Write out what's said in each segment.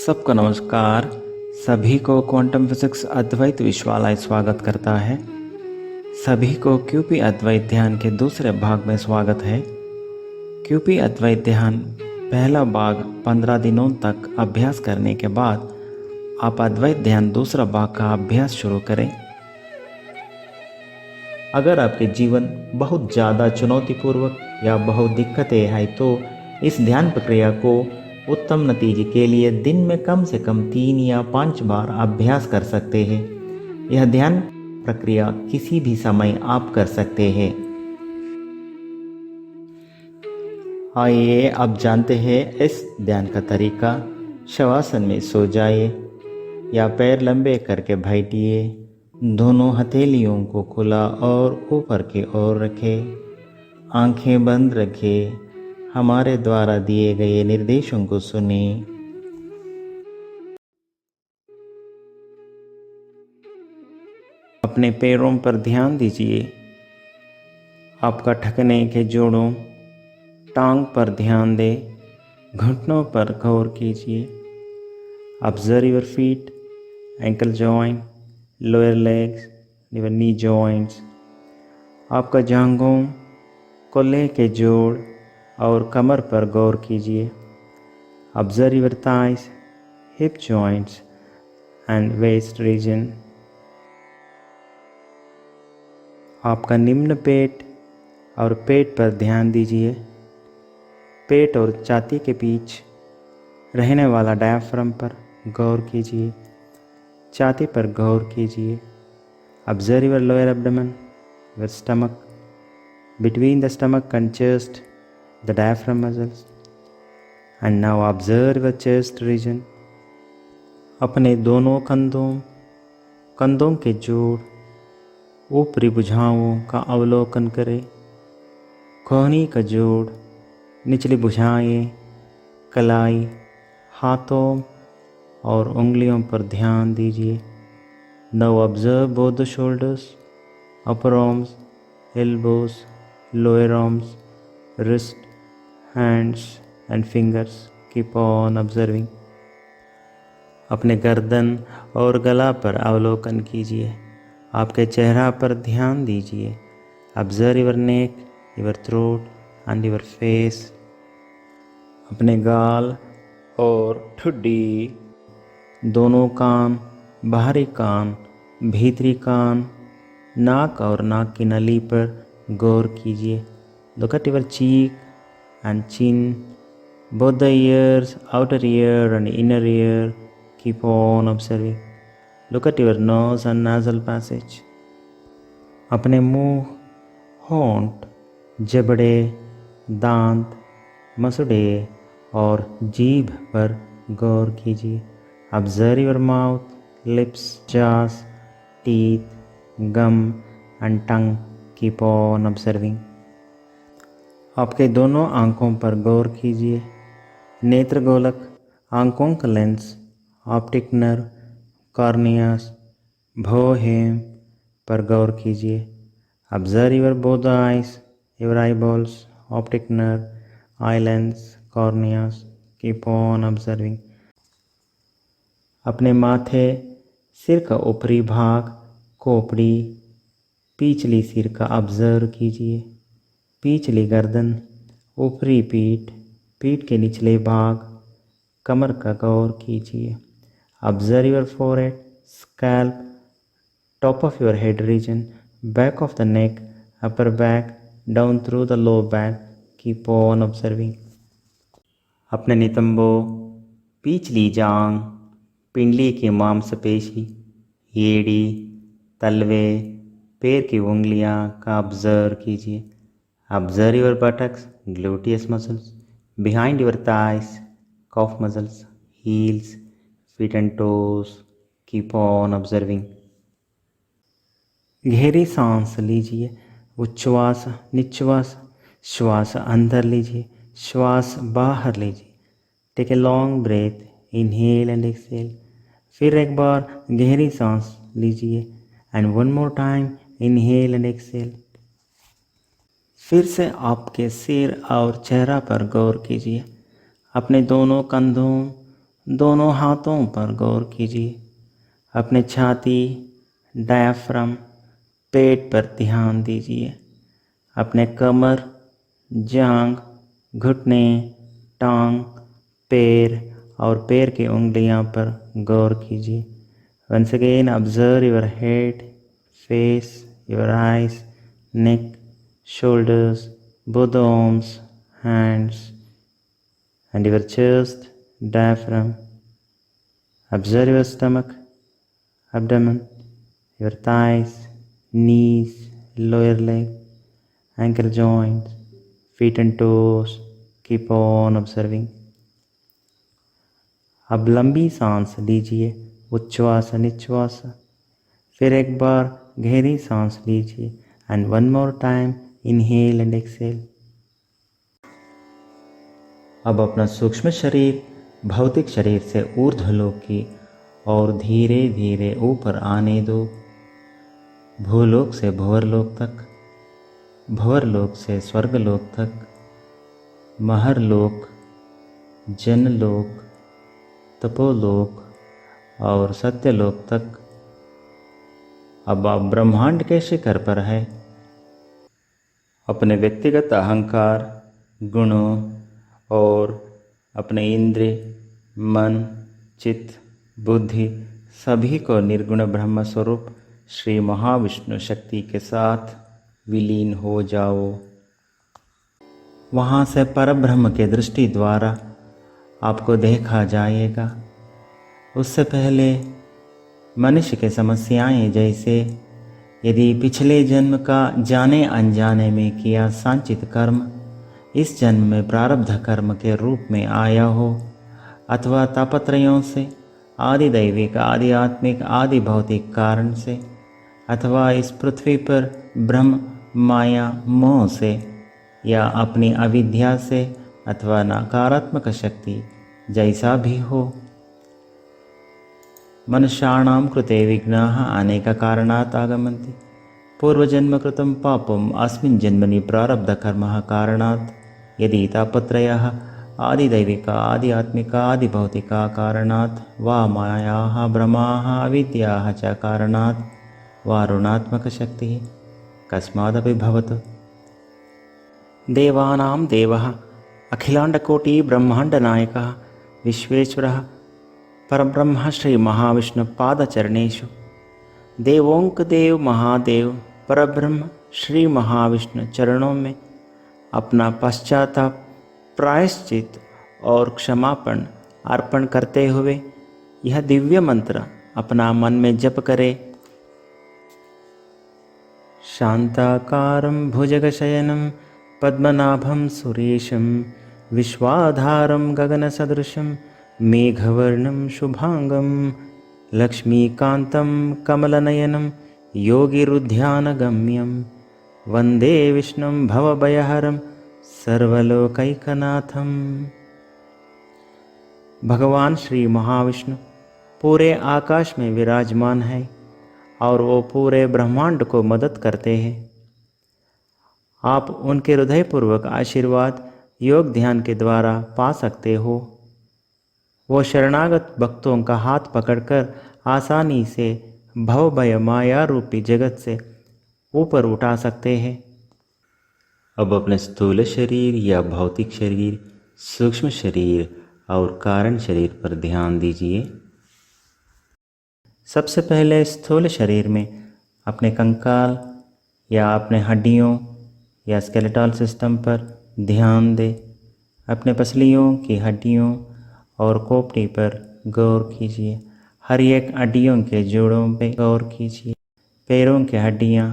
सबको नमस्कार। सभी को क्वांटम फिजिक्स अद्वैत विश्वालय स्वागत करता है। सभी को क्यूपी अद्वैत ध्यान के दूसरे भाग में स्वागत है। क्यूपी अद्वैत ध्यान पहला भाग 15 दिनों तक अभ्यास करने के बाद आप अद्वैत ध्यान दूसरा भाग का अभ्यास शुरू करें। अगर आपके जीवन बहुत ज़्यादा चुनौतीपूर्वक या बहुत दिक्कतें हैं तो इस ध्यान प्रक्रिया को उत्तम नतीजे के लिए दिन में कम से कम 3 या 5 बार अभ्यास कर सकते हैं। यह ध्यान प्रक्रिया किसी भी समय आप कर सकते हैं। आइए अब जानते हैं इस ध्यान का तरीका। शवासन में सो जाइए या पैर लंबे करके बैठिए। दोनों हथेलियों को खुला और ऊपर की ओर रखें। आंखें बंद रखें। हमारे द्वारा दिए गए निर्देशों को सुनें। अपने पैरों पर ध्यान दीजिए। आपका ठकने के जोड़ों, टांग पर ध्यान दें। घुटनों पर गौर कीजिए। Observe your feet, ankle joint, lower legs, your knee joints. आपका जांघों, कोल्हे के जोड़ और कमर पर गौर कीजिए। Observe your thighs, hip joints and west region. आपका निम्न पेट और पेट पर ध्यान दीजिए। पेट और छाती के बीच रहने वाला डायफ्राम पर गौर कीजिए। छाती पर गौर कीजिए। Observe your lower abdomen, your stomach, between the stomach and chest, the diaphragm muscles. And now observe the chest region. अपने दोनों कंधों के जोड़, ऊपरी भुजाओं का अवलोकन करें। कोहनी का जोड़, निचली भुजाएं, कलाई, हाथों और उंगलियों पर ध्यान दीजिए। Now observe both the shoulders, upper arms, elbows, lower arms, wrist, hands and fingers. Keep on observing. अपने गर्दन और गला पर अवलोकन कीजिए। आपके चेहरा पर ध्यान दीजिए। Observe your neck, your throat and your face. अपने गाल और ठुड्डी, दोनों कान, बाहरी कान, भीतरी कान, नाक और नाक की नली पर गौर कीजिए। Look at your cheek and chin, both the ears, outer ear and inner ear. Keep on observing. Look at your nose and nasal passage. अपने मुंह, होंठ, जबड़े, दांत, मसूड़े और जीभ पर गौर कीजिए। Observe your mouth, lips, jaws, teeth, gum and tongue. Keep on observing. आपके दोनों आंखों पर गौर कीजिए। नेत्र गोलक, आंखों का लेंस, ऑप्टिक नर्व, कॉर्नियास, भौहेम पर गौर कीजिए। Observe your both eyes, your eyeballs, optic nerve, eye lens, corneas. Keep on observing. अपने माथे, सिर का ऊपरी भाग, खोपड़ी, पिछली सिर का ऑब्जर्व कीजिए। पिछली गर्दन, ऊपरी पीठ, पीठ के निचले भाग, कमर का गौर कीजिए। Observe your forehead, scalp, top of your head region, back of the neck, upper back, down through the low back. Keep on observing. अपने नितंबों, पिछली जांग, पिंडली की मांसपेशी, एड़ी, तलवे, पैर की उंगलियां का ऑब्जर्व कीजिए. Observe your buttocks, gluteus muscles, behind your thighs, calf muscles, heels, feet and toes. Keep on observing. गहरी सांस लीजिए. उच्छ्वास, निश्वास. श्वास अंदर लीजिए, श्वास बाहर लीजिए. Take a long breath, inhale and exhale. फिर एक बार गहरी सांस लीजिए and one more time inhale and exhale. फिर से आपके सिर और चेहरा पर गौर कीजिए. अपने दोनों कंधों, दोनों हाथों पर गौर कीजिए। अपने छाती, डायफ्राम, पेट पर ध्यान दीजिए। अपने कमर, जांघ, घुटने, टांग, पैर और पैर की उंगलियां पर गौर कीजिए। Once again, observe your head, face, your eyes, neck, shoulders, both the arms, hands, and your chest, diaphragm. Observe your stomach, abdomen, your thighs, knees, lower leg, ankle joints, feet and toes. Keep on observing. अब लंबी सांस लीजिए, उच्छ्वास निश्वास। फिर एक बार गहरी सांस लीजिए and one more time inhale and exhale. अब अपना सूक्ष्म शरीर भौतिक शरीर से ऊर्ध्वलोक की और धीरे धीरे ऊपर आने दो। भूलोक से भंवरलोक तक, भंवरलोक से स्वर्गलोक तक, महरलोक, जनलोक, तपोलोक और सत्यलोक तक। अब आप ब्रह्मांड के शिखर पर है। अपने व्यक्तिगत अहंकार, गुणों और अपने इंद्रिय, मन, चित्त, बुद्धि सभी को निर्गुण ब्रह्म स्वरूप श्री महाविष्णु शक्ति के साथ विलीन हो जाओ। वहाँ से परब्रह्म के दृष्टि द्वारा आपको देखा जाएगा। उससे पहले मनुष्य के समस्याएं जैसे यदि पिछले जन्म का जाने अनजाने में किया संचित कर्म इस जन्म में प्रारब्ध कर्म के रूप में आया हो, अथवा तापत्रयों से, आदि दैविक, आदि आत्मिक, आदि भौतिक कारण से, अथवा इस पृथ्वी पर ब्रह्म माया मोह से या अपनी अविद्या से अथवा नकारात्मक शक्ति जैसा भी हो। मनुष्याणां कृते विघ्नाः अनेक कारणात् आगमन्ति। पूर्वजन्म कृतं पापम् अस्मिन् जन्मनि प्रारब्ध कर्मः कारणात्। यदि तापत्रयः आदिदैविक, आदि आत्मिक, आदि भौतिक कारणात् वा मायाः, भ्रमाः, अविद्याः च कारणात् वा ऋणात्मक शक्तिः कस्मादपि भवतु। देवानां देवः अखिलाण्डकोटि ब्रह्माण्डनायकः विश्वेश्वरः परब्रह्म श्री महाविष्णु पादचरणेषु। देवोंक देव महादेव परब्रह्म श्री महाविष्णु चरणों में अपना पश्चाताप, प्रायश्चित और क्षमापण अर्पण करते हुए यह दिव्य मंत्र अपना मन में जप करे। शांताकारं भुजगशयनं पद्मनाभं सुरेशं विश्वाधारं गगनसदृशं मेघवर्णं शुभांगं लक्ष्मीकान्तं कमलनयनं योगिरुध्यानगम्यं वन्दे विष्णुं भवभयहरं सर्वलोकैकनाथं। भगवान श्री महाविष्णु पूरे आकाश में विराजमान है और वो पूरे ब्रह्मांड को मदद करते हैं। आप उनके हृदयपूर्वक आशीर्वाद योग ध्यान के द्वारा पा सकते हो। वो शरणागत भक्तों का हाथ पकड़कर आसानी से भवभय माया रूपी जगत से ऊपर उठा सकते हैं। अब अपने स्थूल शरीर या भौतिक शरीर, सूक्ष्म शरीर और कारण शरीर पर ध्यान दीजिए। सबसे पहले स्थूल शरीर में अपने कंकाल या अपने हड्डियों या स्केलेटल सिस्टम पर ध्यान दें। अपने पसलियों की हड्डियों और खोपड़ी पर गौर कीजिए। हर एक हड्डियों के जोड़ों पे गौर कीजिए। पैरों की हड्डियाँ,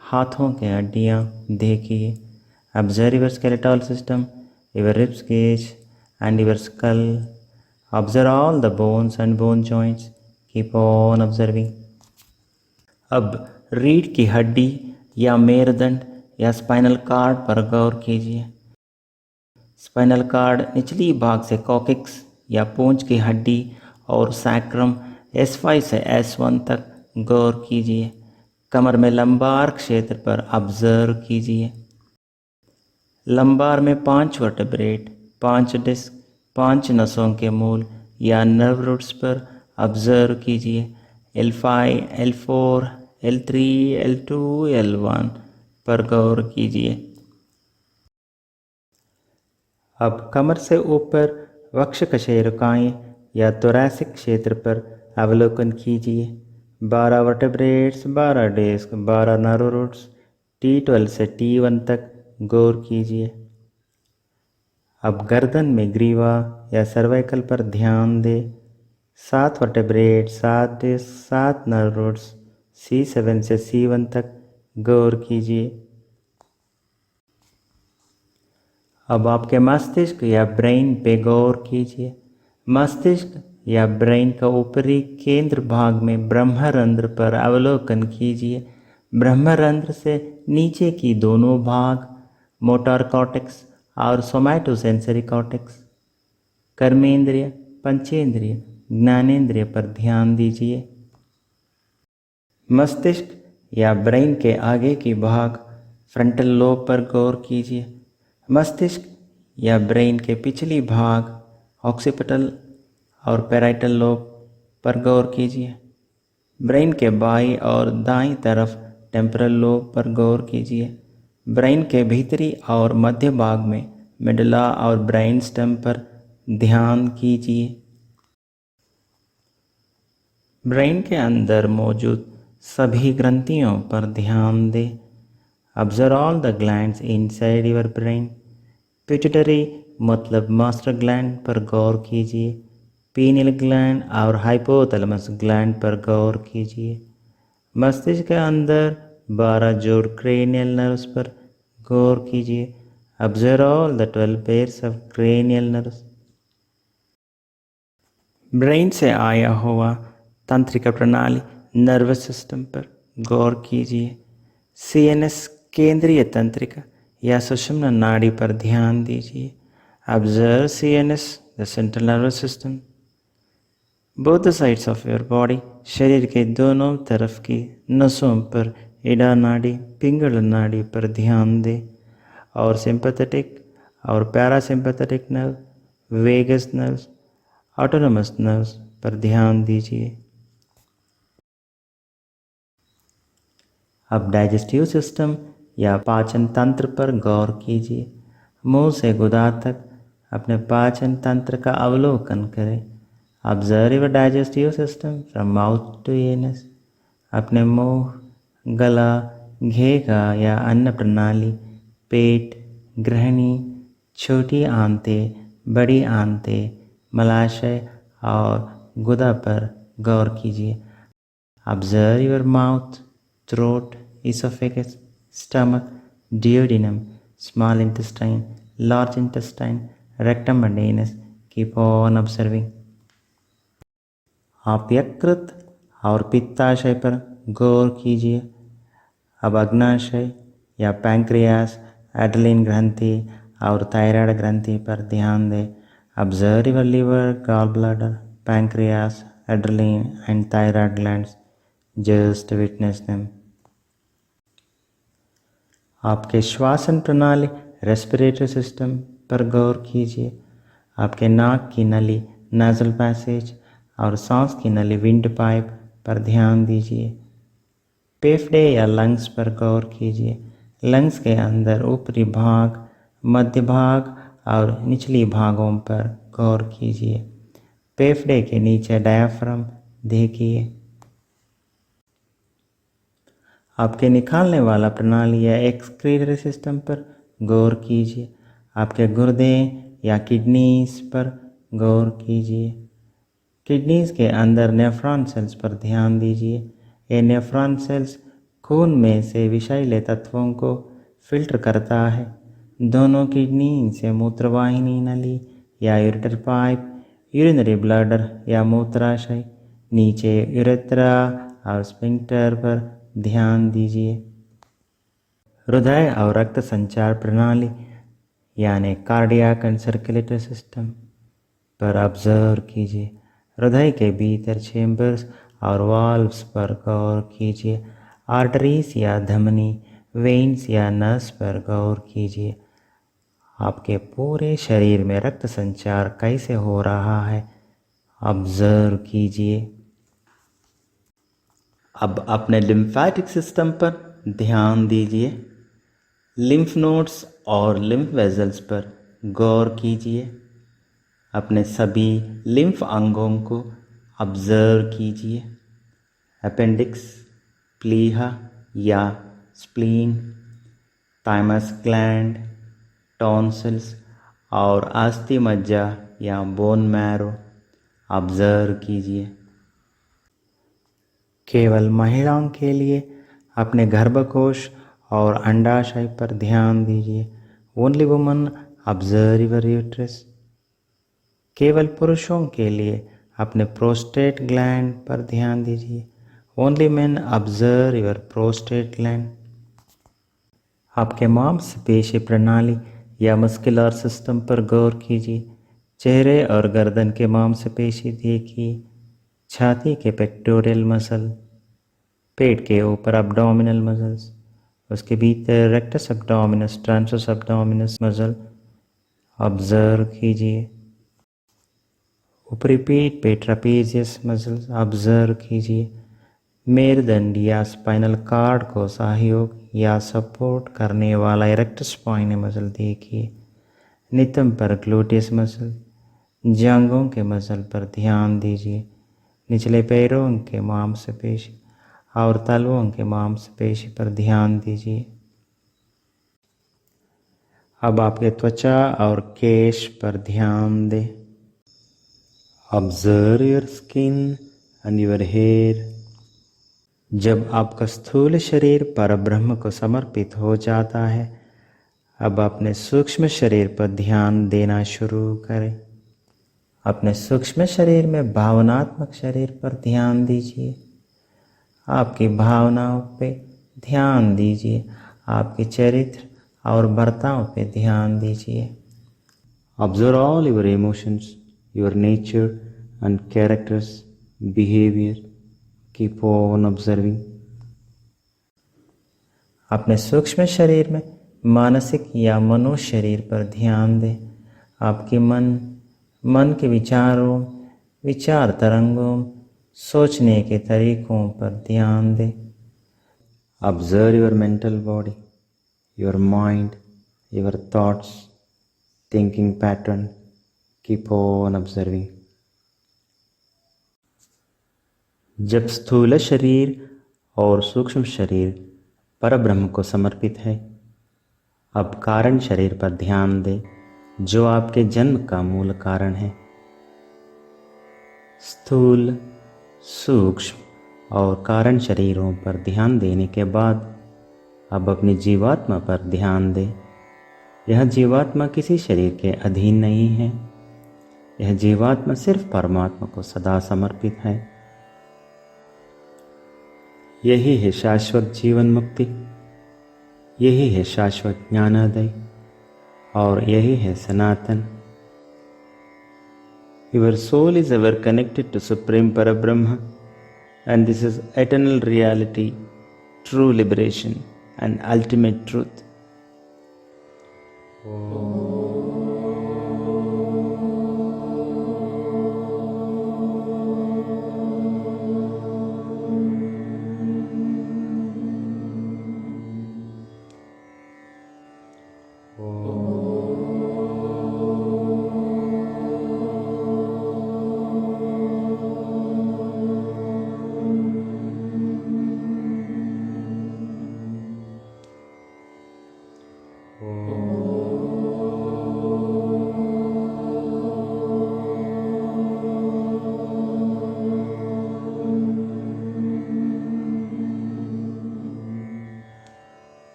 हाथों की हड्डियाँ देखिए। Observe your skeletal system, your ribs cage and your skull. Observe all the bones and bone joints. Keep on observing. अब रीढ़ की हड्डी या मेरुदंड या स्पाइनल कार्ड पर गौर कीजिए। स्पाइनल कार्ड निचली भाग से कॉक्सिक्स या पूंछ की हड्डी और सैक्रम S5 से S1 तक गौर कीजिए। कमर में लंबार क्षेत्र पर ऑब्जर्व कीजिए। लंबार में 5 वर्टेब्रेट, 5 डिस्क, 5 नसों के मूल या नर्व रूट्स पर ऑब्जर्व कीजिए। L5, L4, L3, L2, L1 पर गौर कीजिए। अब कमर से ऊपर वक्ष कशेरुकाएँ या थोरैसिक क्षेत्र पर अवलोकन कीजिए। 12 vertebrates, 12 disc, 12 nerve roots, T12 से T1 तक गौर कीजिए। अब गर्दन में ग्रीवा या सर्वाइकल पर ध्यान दें। 7 vertebrate, 7 disc, 7 nerve roots, C7 से C1 तक गौर कीजिए। अब आपके मस्तिष्क या ब्रेन पे गौर कीजिए। मस्तिष्क या ब्रेन का ऊपरी केंद्र भाग में ब्रह्मरंध्र पर अवलोकन कीजिए। ब्रह्मरंध्र से नीचे की दोनों भाग मोटर कॉर्टेक्स और सोमैटोसेंसरी कॉर्टेक्स, कर्मेंद्रिय, पंचेंद्रिय, ज्ञानेंद्रिय पर ध्यान दीजिए। मस्तिष्क या ब्रेन के आगे की भाग फ्रंटल लोब पर गौर कीजिए। मस्तिष्क या ब्रेन के पिछली भाग ऑक्सीपिटल और पैराइटल लोब पर गौर कीजिए। ब्रेन के बाईं और दाईं तरफ टेम्पोरल लोब पर गौर कीजिए। ब्रेन के भीतरी और मध्य भाग में मेडुला और ब्रेन स्टेम पर ध्यान कीजिए। ब्रेन के अंदर मौजूद सभी ग्रंथियों पर ध्यान दें। Observe all the glands inside your brain. Pituitary मतलब मास्टर ग्लैंड पर गौर कीजिए। पीनियल ग्लैंड और हाइपोथैलेमस ग्लैंड पर गौर कीजिए। मस्तिष्क के अंदर 12 जोड़ क्रेनियल नर्व्स पर गौर कीजिए। Observe all the 12 pairs of cranial nerves. Brain से आया हुआ तंत्रिका प्रणाली नर्वस सिस्टम पर गौर कीजिए। CNS केंद्रीय तंत्रिका या सुषुम्ना नाड़ी पर ध्यान दीजिए। Observe CNS, the central nervous system. Both the sides of your body, शरीर के दोनों तरफ की नसों पर इडा नाड़ी, पिंगला नाड़ी पर ध्यान दें और सिंपैथेटिक और parasympathetic nerve, vagus nerves, autonomous nerves पर ध्यान दीजिए। अब डाइजेस्टिव सिस्टम या पाचन तंत्र पर गौर कीजिए। मुंह से गुदा तक अपने पाचन तंत्र का अवलोकन करें। Observe your digestive system from mouth to anus. अपने मुंह, गला, घेगा या अन्न प्रणाली, पेट, ग्रहणी, छोटी आंतें, बड़ी आंतें, मलाशय और गुदा पर गौर कीजिए। Observe your mouth, throat, esophagus, stomach, duodenum, small intestine, large intestine, rectum and anus. Keep on observing. आप यकृत और पित्ताशय पर गौर कीजिए। अब अग्नाशय या पैंक्रियास, एड्रेनल ग्रंथि और थायराइड ग्रंथि पर ध्यान दें। Observe your liver, gall bladder, pancreas, adrenal and thyroid glands. Just witness them. आपके श्वासन प्रणाली, रेस्पिरेटरी सिस्टम पर गौर कीजिए। आपके नाक की नली, नाजल पैसेज और सांस की नली, विंड पाइप पर ध्यान दीजिए। फेफड़े या लंग्स पर गौर कीजिए। लंग्स के अंदर ऊपरी भाग, मध्य भाग और निचली भागों पर गौर कीजिए। फेफड़े के नीचे डायफ्राम देखिए। आपके निकालने वाला प्रणाली या एक्सक्रीटरी सिस्टम पर गौर कीजिए। आपके गुर्दे या किडनीज पर गौर कीजिए। किडनीज के अंदर नेफ्रॉन सेल्स पर ध्यान दीजिए। ये नेफ्रॉन सेल्स खून में से विषैले तत्वों को फिल्टर करता है। दोनों किडनी से मूत्रवाहिनी नली या यूरेटर पाइप, यूरिनरी ब्लैडर या मूत्राशय, नीचे यूरेथ्रा और स्फिंक्टर पर ध्यान दीजिए। हृदय और रक्त संचार प्रणाली यानी कार्डियक एंड सर्कुलेटरी सिस्टम पर ऑब्जर्व कीजिए। हृदय के भीतर चेंबर्स और वाल्व्स पर गौर कीजिए। आर्टरीज या धमनी, वेन्स या नस पर गौर कीजिए। आपके पूरे शरीर में रक्त संचार कैसे हो रहा है ऑब्जर्व कीजिए। अब अपने लिम्फेटिक सिस्टम पर ध्यान दीजिए। लिम्फ नोड्स और लिम्फ वेजल्स पर गौर कीजिए। अपने सभी लिम्फ अंगों को ऑब्जर्व कीजिए। अपेंडिक्स, प्लीहा या स्प्लीन, थाइमस ग्लैंड, टॉन्सिल्स और अस्थि मज्जा या बोन मैरो ऑब्जर्व कीजिए। केवल महिलाओं के लिए अपने गर्भकोश और अंडाशय पर ध्यान दीजिए। Only woman observe your uterus. केवल पुरुषों के लिए अपने प्रोस्टेट ग्लैंड पर ध्यान दीजिए। Only main observe your prostate gland. आपके मांसपेशी प्रणाली या मस्कुलर सिस्टम पर गौर कीजिए। चेहरे और गर्दन के मांसपेशी देखिए। छाती के पेक्टोरियल मसल, पेट के ऊपर एब्डोमिनल मसल्स, उसके भीतर rectus abdominis, transverse abdominis muscle observe कीजिए। ऊपरी पीठ पे ट्रापेजियस मसल्स ऑब्जर्व कीजिए। मेरुदंड या स्पाइनल कार्ड को सहयोग या सपोर्ट करने वाला इरेक्टस स्पाइन मसल देखिए। नितंब पर ग्लूटियस मसल, जांघों के मसल पर ध्यान दीजिए। निचले पैरों के मांसपेशी और तलवों के मांसपेशी पर ध्यान दीजिए। अब आपके त्वचा और केश पर ध्यान दें। Observe your skin and your hair. जब आपका स्थूल शरीर परब्रह्म को समर्पित हो जाता है, अब अपने सूक्ष्म शरीर पर ध्यान देना शुरू करें। अपने सूक्ष्म शरीर में भावनात्मक शरीर पर ध्यान दीजिए। आपकी भावनाओं पे ध्यान दीजिए। आपके चरित्र और बर्ताव पे ध्यान दीजिए। Observe all your emotions, your nature and characters, behaviour. Keep on observing. अपने सूक्ष्म शरीर में मानसिक या मनो शरीर पर ध्यान दें। आपके मन के विचारों, विचार तरंगों, सोचने के तरीकों पर ध्यान दें। Observe your mental body, your mind, your thoughts, thinking pattern. Keep on observing. जब स्थूल शरीर और सूक्ष्म शरीर परब्रह्म को समर्पित है, अब कारण शरीर पर ध्यान दें, जो आपके जन्म का मूल कारण है। स्थूल, सूक्ष्म और कारण शरीरों पर ध्यान देने के बाद अब अपनी जीवात्मा पर ध्यान दें। यह जीवात्मा किसी शरीर के अधीन नहीं है। यह जीवात्मा सिर्फ परमात्मा को सदा समर्पित है। यही है शाश्वत जीवन मुक्ति, यही है शाश्वत ज्ञानोदय और यही है सनातन। Your soul is ever connected to Supreme Parabrahma, and this is eternal reality, true liberation and ultimate truth.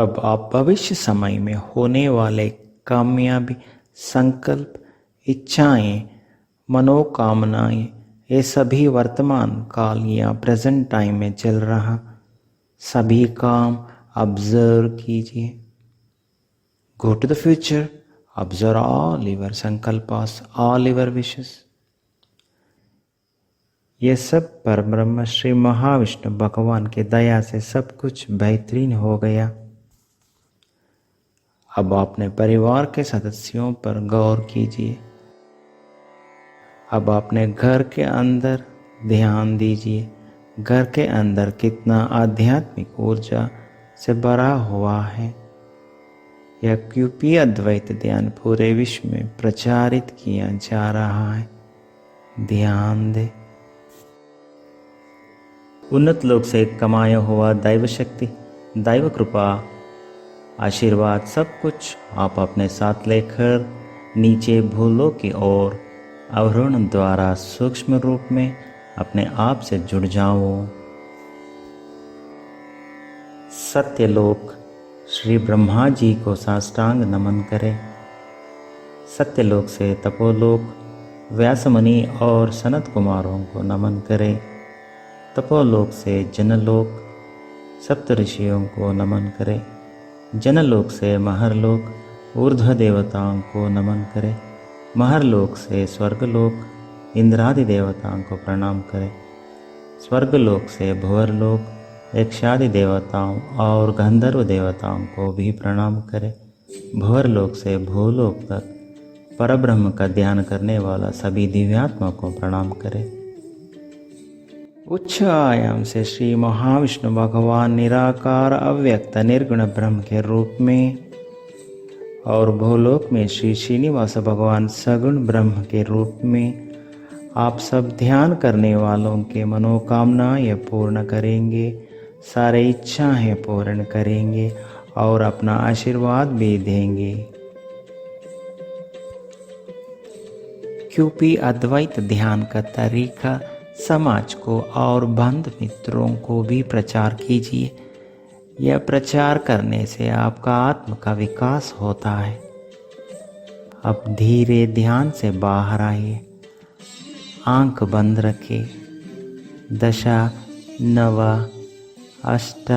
अब आप भविष्य समय में होने वाले कामयाबी, संकल्प, इच्छाएं, मनोकामनाएं, ये सभी वर्तमान काल या प्रेजेंट टाइम में चल रहा सभी काम ऑब्जर्व कीजिए। Go to the future, observe all your संकल्पास, ऑल योर विशेस। ये सब परब्रह्म श्री महाविष्णु भगवान की दया से सब कुछ बेहतरीन हो गया। अब अपने परिवार के सदस्यों पर गौर कीजिए। अब अपने घर के अंदर ध्यान दीजिए। घर के अंदर कितना आध्यात्मिक ऊर्जा से भरा हुआ है। यह क्यूपी अद्वैत ध्यान पूरे विश्व में प्रचारित किया जा रहा है। ध्यान दे। उन्नत लोक से कमाया हुआ दैव शक्ति, दैव कृपा, आशीर्वाद सब कुछ आप अपने साथ लेकर नीचे भूलों की ओर अवरोहण द्वारा सूक्ष्म रूप में अपने आप से जुड़ जाओ। सत्यलोक श्री ब्रह्मा जी को साष्टांग नमन करें। सत्यलोक से तपोलोक व्यासमुनि और सनत कुमारों को नमन करें। तपोलोक से जनलोक सप्तऋषियों को नमन करें। जनलोक से महरलोक ऊर्ध्व देवताओं को नमन करें। महरलोक से स्वर्गलोक इंद्रादि देवताओं को प्रणाम करें। स्वर्गलोक से भुवरलोक यक्षादि देवताओं और गंधर्व देवताओं को भी प्रणाम करें। भुवरलोक से भूलोक तक परब्रह्म का ध्यान करने वाला सभी दिव्यात्मा को प्रणाम करें। उच्च आयाम से श्री महाविष्णु भगवान निराकार अव्यक्त निर्गुण ब्रह्म के रूप में और भूलोक में श्री श्रीनिवास भगवान सगुण ब्रह्म के रूप में आप सब ध्यान करने वालों के मनोकामनाएं पूर्ण करेंगे, सारे इच्छाएं पूर्ण करेंगे और अपना आशीर्वाद भी देंगे। क्यूपी अद्वैत ध्यान का तरीका समाज को और बंधु मित्रों को भी प्रचार कीजिए। यह प्रचार करने से आपका आत्म का विकास होता है। अब धीरे ध्यान से बाहर आइए। आंख बंद रखें। दशा, नव, अष्ट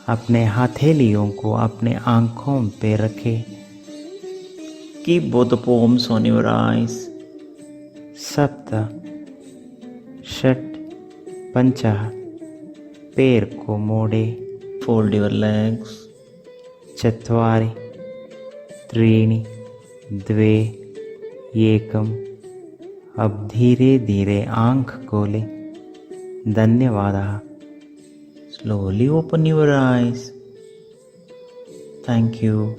अपने हथेलियों को अपने आंखों पे रखें। Keep both the palms on your eyes। सप्त, षट, पंच पैर को मोड़े। Fold your legs. चत्वारि, त्रीणि, द्वे, एकम। अब धीरे धीरे आंख खोले। धन्यवाद। Slowly open your eyes. Thank you.